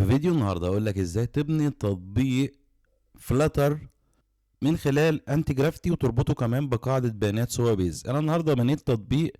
فيديو النهارده اقول لك ازاي تبني تطبيق فلاتر من خلال انتي جرافتي وتربطه كمان بقاعدة بيانات سوا بيز. انا النهارده بنيت تطبيق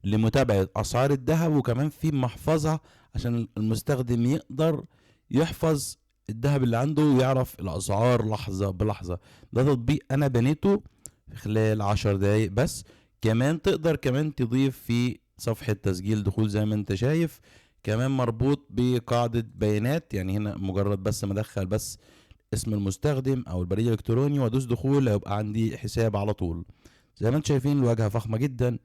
لمتابعة اسعار الذهب وكمان في محفظة عشان المستخدم يقدر يحفظ الذهب اللي عنده ويعرف الاسعار لحظة بلحظة. ده تطبيق انا بنيته في خلال 10 دقايق بس. كمان تقدر كمان تضيف في صفحة تسجيل دخول زي ما انت شايف، كمان مربوط بقاعدة بيانات. يعني هنا مجرد بس ما ادخل بس اسم المستخدم او البريد الالكتروني وادوس دخول هيبقى عندي حساب على طول. زي ما انت شايفين الواجهة فخمة جدا،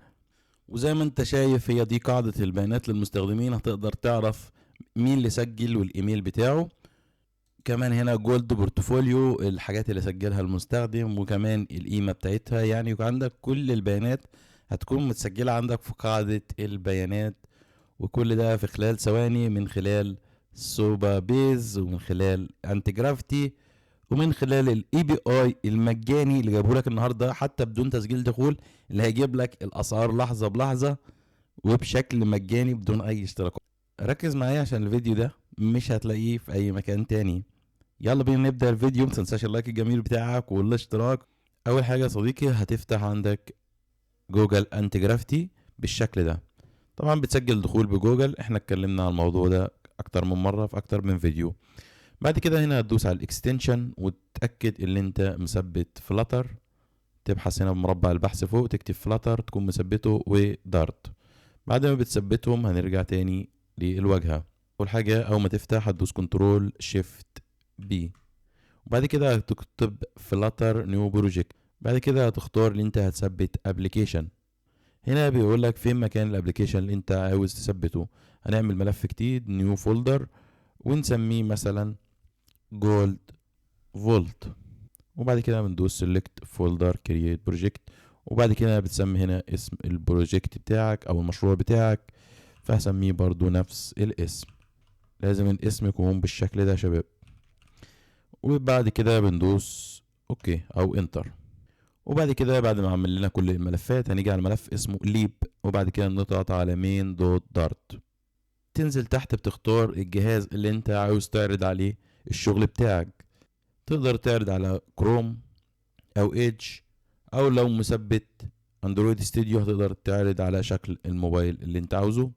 وزي ما انت شايف هي دي قاعدة البيانات للمستخدمين. هتقدر تعرف مين اللي سجل والايميل بتاعه. كمان هنا جولد بورتفوليو الحاجات اللي سجلها المستخدم وكمان القيمة بتاعتها، يعني يبقى عندك كل البيانات هتكون متسجلة عندك في قاعدة البيانات. وكل ده في خلال ثواني من خلال سوبا بيز ومن خلال انتي جرافتي ومن خلال الاي بي اي المجاني اللي جابه لك النهارده حتى بدون تسجيل دخول، اللي هيجيب لك الاسعار لحظه بلحظه وبشكل مجاني بدون اي اشتراكات. ركز معايا عشان الفيديو ده مش هتلاقيه في اي مكان تاني. يلا بينا نبدا الفيديو. متنساش اللايك الجميل بتاعك والاشتراك. اول حاجه يا صديقي هتفتح عندك جوجل انتي جرافتي بالشكل ده. طبعا بتسجل دخول بجوجل، احنا اتكلمنا عن الموضوع ده اكتر من مره في اكتر من فيديو. بعد كده هنا هتدوس على الاكستنشن وتتاكد ان انت مثبت فلاتر. تبحث هنا بمربع البحث فوق تكتب فلاتر تكون مثبته ودارت. بعد ما بتثبتهم هنرجع تاني للواجهه. اول حاجه اول ما تفتح هتدوس كنترول شيفت بي، وبعد كده هتكتب فلاتر نيو بروجكت. بعد كده هتختار اللي انت هتثبت ابلكيشن. هنا بيقول لك فين مكان الابلكيشن اللي انت عاوز تثبته. هنعمل ملف جديد نيو فولدر ونسميه مثلا جولد فولت، وبعد كده بندوس سيلكت فولدر كرييت بروجكت، وبعد كده بتسمي هنا اسم البروجكت بتاعك او المشروع بتاعك، فهسميه برضو نفس الاسم. لازم الاسم يكون بالشكل ده يا شباب. وبعد كده بندوس اوكي او انتر. وبعد كده بعد ما عمل لنا كل الملفات هنيجي على ملف اسمه ليب، وبعد كده نضغط على مين دوت دارت. تنزل تحت بتختار الجهاز اللي انت عاوز تعرض عليه الشغل بتاعك. تقدر تعرض على كروم او ايدج، او لو مثبت اندرويد ستوديو هتقدر تعرض على شكل الموبايل اللي انت عاوزه.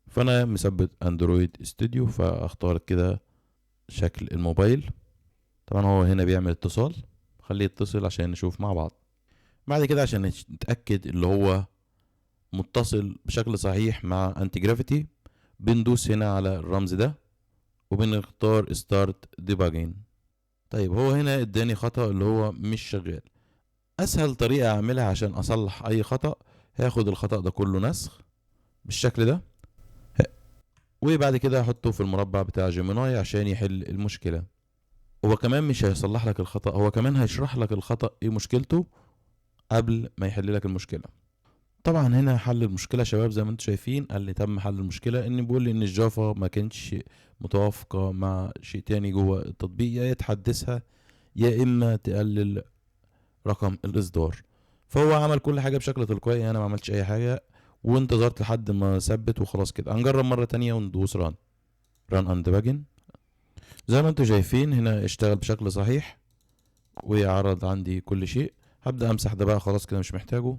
فانا مثبت اندرويد ستوديو فاختار كده شكل الموبايل. طبعا هو هنا بيعمل اتصال، خليه يتصل عشان نشوف مع بعض. بعد كده عشان نتأكد اللي هو متصل بشكل صحيح مع انتي جرافيتي بندوس هنا على الرمز ده وبنختار ستارت ديباجين. طيب هو هنا اداني خطأ اللي هو مش شغال. اسهل طريقة اعملها عشان اصلح اي خطأ هاخد الخطأ ده كله نسخ بالشكل ده، وبعد كده احطه في المربع بتاع جيميناي عشان يحل المشكلة. هو كمان مش هيصلح لك الخطأ، هو كمان هيشرح لك الخطأ ايه مشكلته قبل ما يحل لك المشكلة. طبعا هنا حل المشكلة يا شباب زي ما انتم شايفين قال لي تم حل المشكلة، ان بيقول لي ان الجافا ما كانتش متوافقة مع شيء تاني جوه التطبيق، يا تحدثها يا اما تقلل رقم الاصدار. فهو عمل كل حاجة بشكل تلقائي، انا ما عملتش اي حاجة وانتظرت لحد ما ثبت وخلاص. كده هنجرب مرة تانية وندوس ران اند باجن. زي ما انتم شايفين هنا اشتغل بشكل صحيح ويعرض عندي كل شيء. هبدأ امسح ده بقى خلاص كده مش محتاجه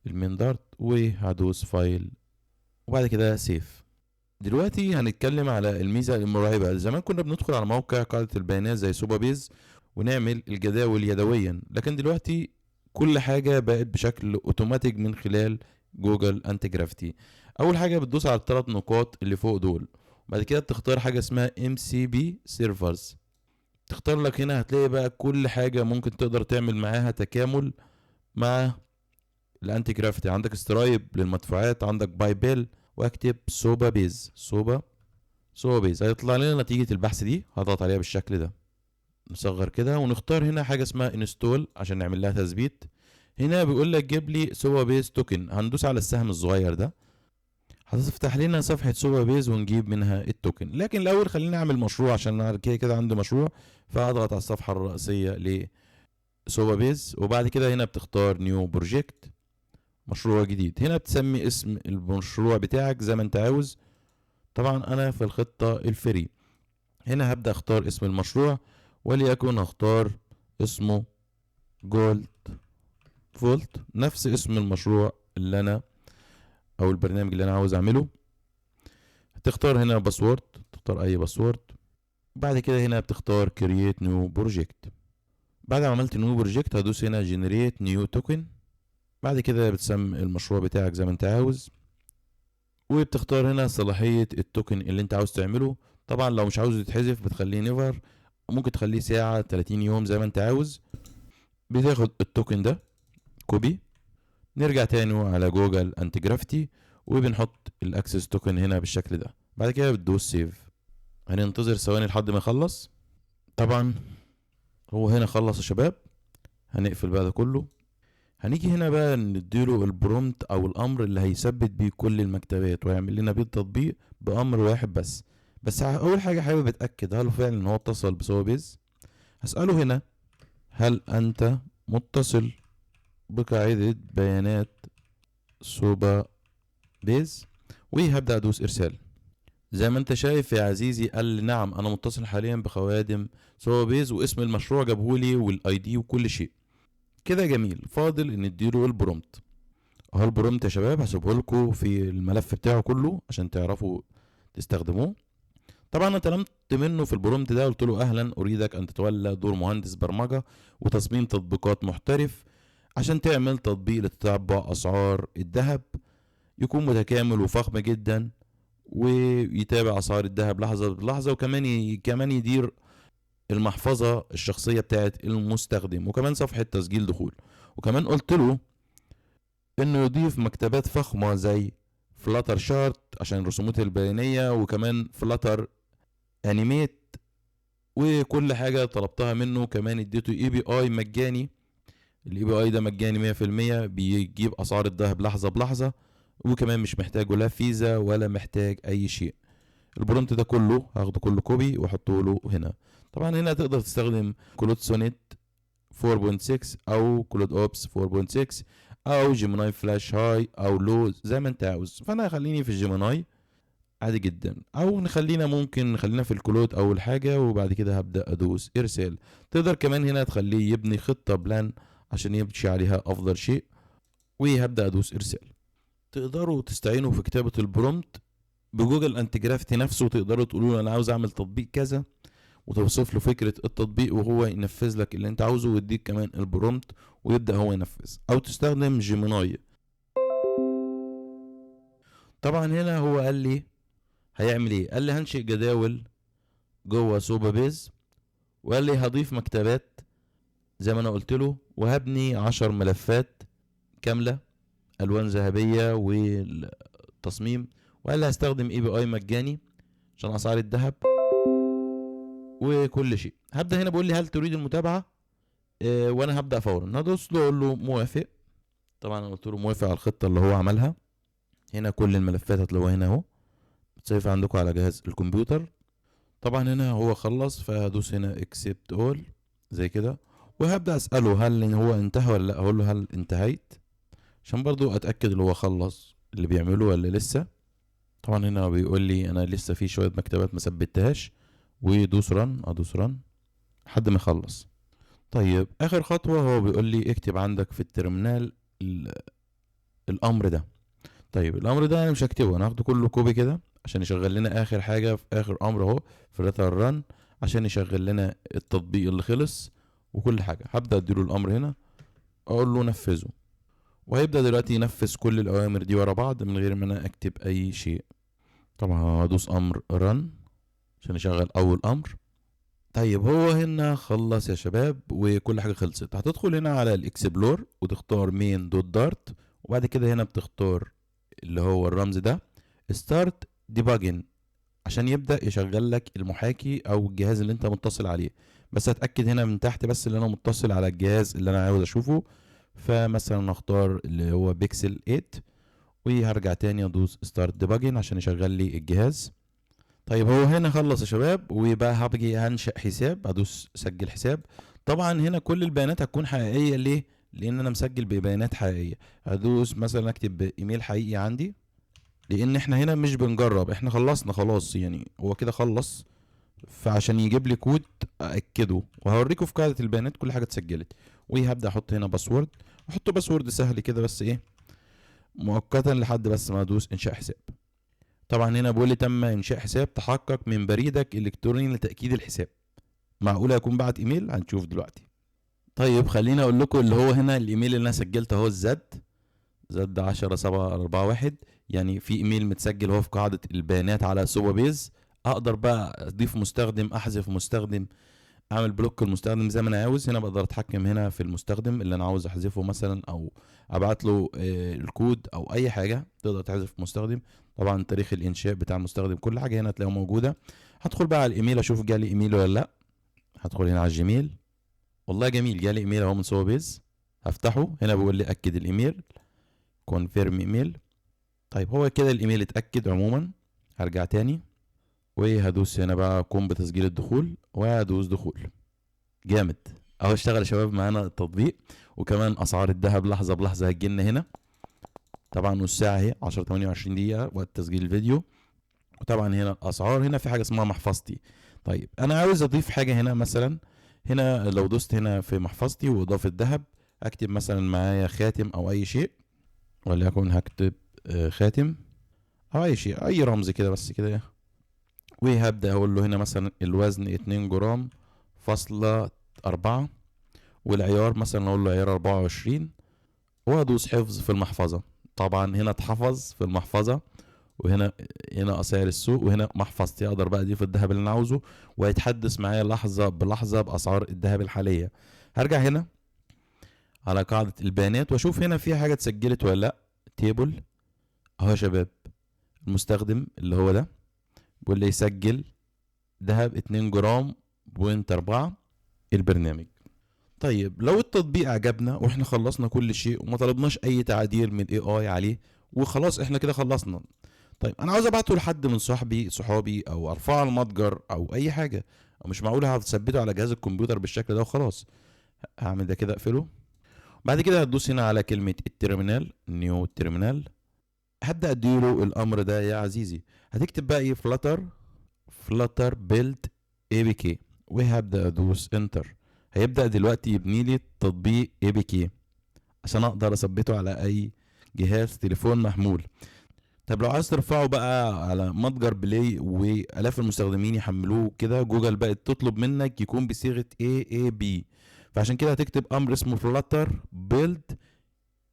المين دارت، وهدوس فايل وبعد كده سيف. دلوقتي هنتكلم على الميزة المرعبة. زمان كنا بندخل على موقع قاعدة البيانات زي سوبا بيز ونعمل الجداول يدويا، لكن دلوقتي كل حاجة بقت بشكل اوتوماتيك من خلال جوجل انتي جرافتي. اول حاجة بتدوس على الثلاث نقاط اللي فوق دول، بعد كده بتختار حاجة اسمها ام سي بي سيرفرز. تختار لك هنا هتلاقي بقى كل حاجة ممكن تقدر تعمل معاها تكامل مع الانتي جرافيتي. عندك سترايب للمدفوعات، عندك باي بيل، واكتب سوبا بيز هيطلع لنا نتيجة البحث دي. هضغط عليها بالشكل ده، نصغر كده ونختار هنا حاجة اسمها انستول عشان نعمل لها تثبيت. هنا بيقول لك جيب لي سوبا بيز توكن، هندوس على السهم الصغير ده هتفتح لنا صفحة سوبا بيز ونجيب منها التوكن. لكن الاول خلينا نعمل مشروع عشان انا كده كده عندي مشروع، فاضغط على الصفحة الرئيسية لسوبا بيز وبعد كده هنا بتختار نيو بروجكت مشروع جديد. هنا بتسمي اسم المشروع بتاعك زي ما انت عاوز. طبعا انا في الخطة الفري. هنا هبدأ اختار اسم المشروع، وليكن هختار اسمه جولد فولت، نفس اسم المشروع اللي انا او البرنامج اللي انا عاوز اعمله. هتختار هنا باسورد، تختار اي باسورد. بعد كده هنا بتختار create new project. بعد ما عملت new project هدوس هنا generate new token. بعد كده بتسمي المشروع بتاعك زي ما انت عاوز، وبتختار هنا صلاحية التوكن اللي انت عاوز تعمله. طبعا لو مش عاوزه يتحذف بتخليه نيفر، ممكن تخليه ساعة 30 يوم زي ما انت عاوز. بتاخد التوكن ده كوبي، نرجع تاني على جوجل انتي جرافتي وبنحط الاكسس توكن هنا بالشكل ده. بعد كده بتدوس سيف. هننتظر ثواني لحد ما يخلص. طبعا هو هنا خلص يا شباب. هنقفل بقى ده كله. هنيجي هنا بقى نديله البرومت او الامر اللي هيثبت بيه كل المكتبات ويعمل لنا بيه التطبيق بامر واحد بس اول حاجه حابب اتاكد هل فعلا ان هو اتصل بسوا بيز. هساله هنا هل انت متصل بقاعده بيانات سوبا بيز، وهبدا ادوس ارسال. زي ما انت شايف يا عزيزي قال لي نعم انا متصل حاليا بخوادم سوا بيز، واسم المشروع جابهولي والاي دي وكل شيء. كده جميل، فاضل ان نديله البرومت. اهو البرومت يا شباب هسيبه لكم في الملف بتاعه كله عشان تعرفوا تستخدموه. طبعا انا طلبت منه في البرومت ده، قلت له اهلا اريدك ان تتولى دور مهندس برمجه وتصميم تطبيقات محترف عشان تعمل تطبيق لتتبع اسعار الذهب يكون متكامل وفخم جدا، ويتابع اسعار الذهب لحظه بلحظه، وكمان كمان يدير المحفظه الشخصيه بتاعت المستخدم، وكمان صفحه تسجيل دخول. وكمان قلت له انه يضيف مكتبات فخمة زي فلاتر شارت عشان الرسومات البيانية، وكمان فلاتر انيميت، وكل حاجة طلبتها منه. كمان اديته اي بي اي مجاني. الاي بي اي ده مجاني 100%، بيجيب اسعار الذهب لحظة بلحظة، وكمان مش محتاجه لا فيزا ولا محتاج اي شيء. البرومت ده كله هاخده كله كوبي واحطه له هنا. طبعا هنا تقدر تستخدم كلود سونيت 4.6 او كلود اوبس 4.6 او جيميناي فلاش هاي او لو زي ما انت عاوز. فانا خليني في الجيميناي عادي جدا، او ممكن نخلينا في الكلود اول حاجة، وبعد كده هبدأ ادوس ارسال. تقدر كمان هنا تخليه يبني خطة بلان عشان يمشي عليها افضل شيء، وهبدأ ادوس ارسال. تقدروا تستعينوا في كتابة البرومت بجوجل انتي جرافتي نفسه، وتقدروا تقولوا له انا عاوز اعمل تطبيق كذا وتوصف له فكرة التطبيق وهو ينفذ لك اللي انت عاوزه، ويديك كمان البرومت ويبدأ هو ينفذ. او تستخدم جيميناي. طبعا هنا هو قال لي هيعمل ايه. قال لي هنشئ جداول جوه سوبا بيز، وقال لي هضيف مكتبات زي ما انا قلت له، وهبني 10 ملفات كاملة الوان ذهبية والتصميم. وقال لي هستخدم اي بي اي مجاني عشان اسعار الذهب وكل شيء. هبدأ هنا بقول لي هل تريد المتابعة؟ وانا هبدأ فورا. هدوس له اقول له موافق. طبعا انا قلت له موافق على الخطة اللي هو عملها. هنا كل الملفات هتلاقوها هنا اهو بتسيف عندكم على جهاز الكمبيوتر. طبعا هنا هو خلص، فهدوس هنا accept all زي كده، وهبدأ اسأله هل هو انتهى ولا لا. اقول له هل انتهيت عشان برضو اتأكد اللي هو خلص اللي بيعمله ولا لسه. طبعا هنا بيقول لي انا لسه في شوية مكتبات ما ثبتهاش، ودوس رن. ادوس رن لحد ما يخلص. طيب اخر خطوة هو بيقول لي اكتب عندك في الترمينال الامر ده. طيب الامر ده انا مش هكتبه، انا هاخده كله كوبي كده عشان يشغل لنا اخر حاجه في اخر امر اهو في ريتر ران، عشان يشغل لنا التطبيق اللي خلص وكل حاجه. هبدا اديله الامر هنا اقول له نفذه، وهيبدا دلوقتي ينفذ كل الاوامر دي ورا بعض من غير ما انا اكتب اي شيء. طبعا هدوس امر ران عشان يشغل اول امر. طيب هو هنا خلص يا شباب وكل حاجه خلصت. هتدخل هنا على الاكسبلور وتختار مين دوت دارت، وبعد كده هنا بتختار اللي هو الرمز ده ستارت ديباجن عشان يبدأ يشغل لك المحاكي او الجهاز اللي انت متصل عليه. بس هتأكد هنا من تحت بس اللي انا متصل على الجهاز اللي انا عاوز اشوفه. فمثلا اختار اللي هو بيكسل 8، وهرجع تاني ادوس ستارت ديباجن عشان يشغل لي الجهاز. طيب هو هنا خلص يا شباب، وبقى هبجي هنشأ حساب. ادوس سجل حساب. طبعا هنا كل البيانات هتكون حقيقية. ليه؟ لان انا مسجل ببيانات حقيقية. هدوس مثلا اكتب ايميل حقيقي عندي، لان احنا هنا مش بنجرب، احنا خلصنا خلاص يعني هو كده خلص. فعشان يجيب لي كود اكده، وهوريكم في قاعدة البيانات كل حاجة اتسجلت. وهبدأ احط هنا باسورد، احط باسورد سهل كده بس ايه مؤقتا لحد بس ما ادوس انشاء حساب. طبعا هنا بيقول لي تم انشاء حساب، تحقق من بريدك الالكتروني لتأكيد الحساب. معقولة يكون بعت ايميل؟ هنشوف دلوقتي. طيب خليني اقول لكم اللي هو هنا الايميل اللي انا سجلته اهو زد 10741. يعني في ايميل متسجل هو في قاعدة البيانات على سوبر بيز. اقدر بقى اضيف مستخدم، احذف مستخدم، اعمل بلوك المستخدم زي ما انا عاوز. هنا بقدر اتحكم هنا في المستخدم اللي انا عاوز احذفه مثلا، او ابعت له الكود او اي حاجه تقدر تحذف مستخدم. طبعا تاريخ الانشاء بتاع المستخدم كل حاجه هنا تلاقيها موجوده. هدخل بقى على الايميل اشوف جالي ايميل ولا لا. هدخل هنا على الجيميل، والله جميل جالي ايميل اهو من سوا بيز. هفتحه، هنا بيقول لي اكد الايميل، كونفيرم ايميل. طيب هو كده الايميل اتاكد عموما. هرجع تاني وهدوس هنا بقى قم بتسجيل الدخول، وهدوس دخول. جامد اهو اشتغل يا شباب معانا التطبيق. وكمان اسعار الذهب لحظه بلحظه هتجيلنا هنا. طبعا والساعه اهي 10:28 دقيقه وقت تسجيل الفيديو. وطبعا هنا الاسعار، هنا في حاجه اسمها محفظتي. طيب انا عاوز اضيف حاجه هنا مثلا. هنا لو دوست هنا في محفظتي واضافه ذهب، اكتب مثلا معايا خاتم او اي شيء، وليكن هكتب خاتم او اي شيء، اي رمز كده بس كده. وهبدا اقول له هنا مثلا الوزن 2 جرام فاصلة 4، والعيار مثلا اقول له عيار 24، وادوس حفظ في المحفظة. طبعا هنا اتحفظ في المحفظة، وهنا اسعار السوق، وهنا محفظتي. اقدر بقى اضيف الذهب اللي انا عاوزه، وهيتحدث معايا لحظة بلحظة باسعار الذهب الحالية. هرجع هنا على قاعدة البيانات واشوف هنا في حاجة اتسجلت ولا لا. تيبل اهو يا شباب، المستخدم اللي هو ده بيقول لي يسجل ذهب 2 جرام بوينت 4 البرنامج. طيب لو التطبيق عجبنا واحنا خلصنا كل شيء وما طلبناش اي تعديل من الاي اي عليه وخلاص احنا كده خلصنا. طيب انا عاوز ابعته لحد من صحابي او ارفعه على المتجر او اي حاجه. أو مش معقول هثبته على جهاز الكمبيوتر بالشكل ده وخلاص. هعمل ده كده، اقفله. بعد كده هتدوس هنا على كلمه التيرمينال، نيو تيرمينال. هبدا اديله الامر ده يا عزيزي. هتكتب بقى ايه؟ فلاتر بيلد اي بي كي، وهبدا ادوس انتر. هيبدأ دلوقتي يبني لي تطبيق اي بي كي عشان اقدر اثبته على اي جهاز تليفون محمول. طب لو عايز ترفعه بقى على متجر بلاي والاف المستخدمين يحملوه كده، جوجل بقت تطلب منك يكون بصيغة AAB. فعشان كده هتكتب امر اسمه flutter build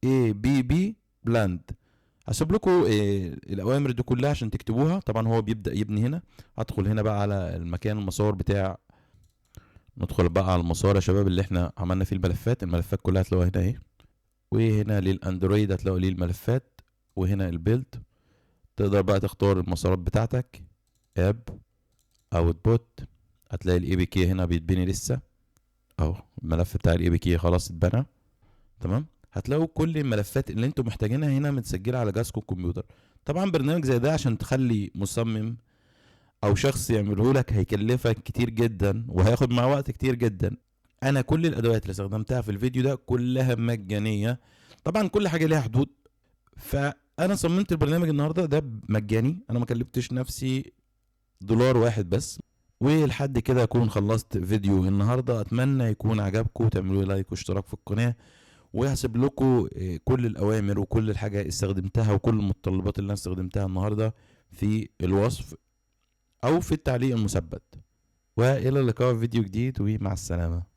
ABB blend. هسيب لكم الاوامر دي كلها عشان تكتبوها. طبعا هو بيبدأ يبني هنا. هدخل هنا بقى على المكان المسار بتاع، ندخل بقى على المسار يا شباب اللي احنا عملنا فيه الملفات كلها هتلاقوها هنا اهي. وهنا للاندرويد هتلاقوا ليه الملفات، وهنا البيلد. تقدر بقى تختار المسارات بتاعتك، اب اوتبوت. هتلاقي الاي بي كي هنا بيتبني لسه اهو. الملف بتاع الاي بي كي خلاص اتبنى تمام. هتلاقوا كل الملفات اللي انتم محتاجينها هنا متسجله على جهازكم الكمبيوتر. طبعا برنامج زي ده عشان تخلي مصمم او شخص يعمله لك هيكلفك كتير جدا وهياخد معاه وقت كتير جدا. انا كل الادوات اللي استخدمتها في الفيديو ده كلها مجانيه. طبعا كل حاجه ليها حدود. فانا صممت البرنامج النهارده ده مجاني، انا ما كلفتش نفسي دولار واحد بس. ولحد كده اكون خلصت فيديو النهارده. اتمنى يكون عجبكم، تعملوا لايك واشتراك في القناه. وهسيب لكم كل الاوامر وكل الحاجه استخدمتها وكل المتطلبات اللي انا استخدمتها النهارده في الوصف او في التعليق المثبت. والى اللقاء في فيديو جديد، ومع السلامه.